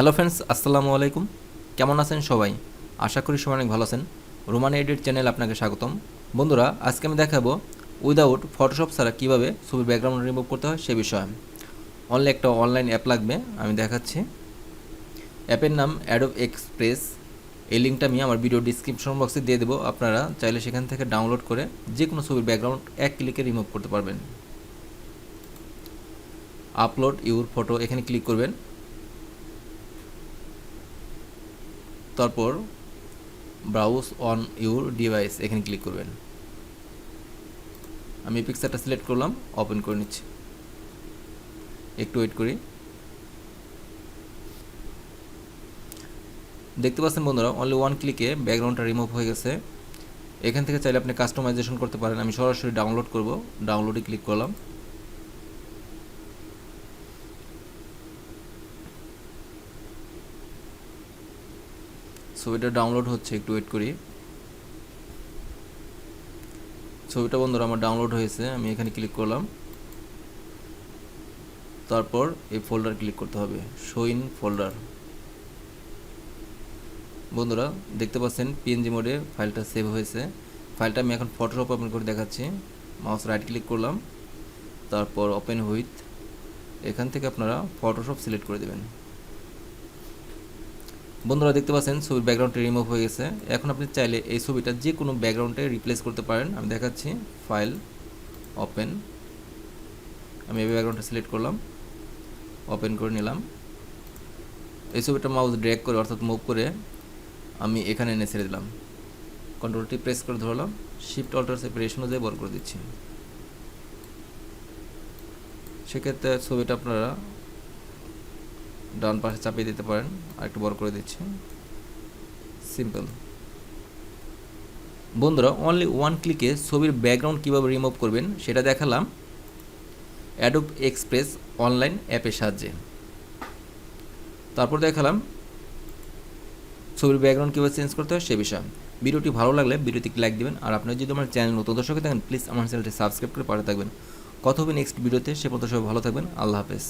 Hello friends, আসসালামু আলাইকুম। কেমন আছেন সবাই? আশা করি সবাই অনেক ভালো আছেন। রোমান এডিট চ্যানেল আপনাকে স্বাগতম। বন্ধুরা, আজকে আমি দেখাবো উইদাউট ফটোশপ ছাড়া কীভাবে ছবির ব্যাকগ্রাউন্ড রিমুভ করতে হয় সে বিষয়ে। অনলি একটা অনলাইন অ্যাপ লাগবে, আমি দেখাচ্ছি। অ্যাপের নাম অ্যাডোব এক্সপ্রেস। এই লিঙ্কটা আমি আমার ভিডিও ডিসক্রিপশন বক্সে দিয়ে দেবো। আপনারা চাইলে সেখান থেকে ডাউনলোড করে যে কোনো ছবির ব্যাকগ্রাউন্ড এক ক্লিকে রিমুভ করতে পারবেন। আপলোড ইউর ফটো এখানে ক্লিক করবেন। তারপর ব্রাউজ অন ইউর ডিভাইস এখানে ক্লিক করবেন। আমি পিকচারটা সিলেক্ট করলাম, ওপেন করে নিচ্ছি। একটু ওয়েট করি। দেখতে পাচ্ছেন বন্ধুরা, অনলি ওয়ান ক্লিকে ব্যাকগ্রাউন্ডটা রিমুভ হয়ে গেছে। এখান থেকে চাইলে আপনি কাস্টমাইজেশন করতে পারেন। আমি সরাসরি ডাউনলোড করব, ডাউনলোডে ক্লিক করলাম। ছবিটা ডাউনলোড হচ্ছে, একটু ওয়েট করি। ছবিটা বন্ধুরা আমার ডাউনলোড হয়েছে, আমি এখানে ক্লিক করলাম। তারপর এই ফোল্ডার ক্লিক করতে হবে, শো ইন ফোল্ডার। বন্ধুরা দেখতে পাচ্ছেন পিএনজি মোডে ফাইলটা সেভ হয়েছে। ফাইলটা আমি এখন ফটোশপ ওপেন করে দেখাচ্ছি। মাউস রাইট ক্লিক করলাম, তারপর ওপেন উইথ। এখান থেকে আপনারা ফটোশপ সিলেক্ট করে দেবেন। বন্ধুরা দেখতে পাচ্ছেন ছবির ব্যাকগ্রাউন্ডটা রিমুভ হয়ে গেছে। এখন আপনি চাইলে এই ছবিটা যে কোনো ব্যাকগ্রাউন্ডে রিপ্লেস করতে পারেন। আমি দেখাচ্ছি, ফাইল, ওপেন। আমি এই ব্যাকগ্রাউন্ডটা সিলেক্ট করলাম, ওপেন করে নিলাম। এই ছবিটা মাউস ড্র্যাগ করে অর্থাৎ মুভ করে আমি এখানে এনে ছেড়ে দিলাম। কন্ট্রোলটি প্রেস করে ধরলাম, শিফট অল্টার সেপারেশন অনুযায়ী বড় করে দিচ্ছি। সেক্ষেত্রে ছবিটা আপনারা ডান পাশে চাপিয়ে দিতে পারেন। আর একটু বড় করে দিচ্ছি। সিম্পল। বন্ধুরা, অনলি ওয়ান ক্লিকে ছবির ব্যাকগ্রাউন্ড কীভাবে রিমুভ করবেন সেটা দেখালাম অ্যাডোব এক্সপ্রেস অনলাইন অ্যাপের সাহায্যে। তারপর দেখালাম ছবির ব্যাকগ্রাউন্ড কীভাবে চেঞ্জ করতে হয় সে বিষয়ে। ভিডিওটি ভালো লাগলে ভিডিওতে লাইক দেবেন। আর আপনারা যদি আমার চ্যানেল নতুন দর্শক থাকেন, প্লিজ আমার চ্যানেলটি সাবস্ক্রাইব করে পাশে থাকবেন। কথা হবে নেক্সট ভিডিওতে। সে পর্যন্ত সবাই ভালো থাকবেন। আল্লাহ হাফেজ।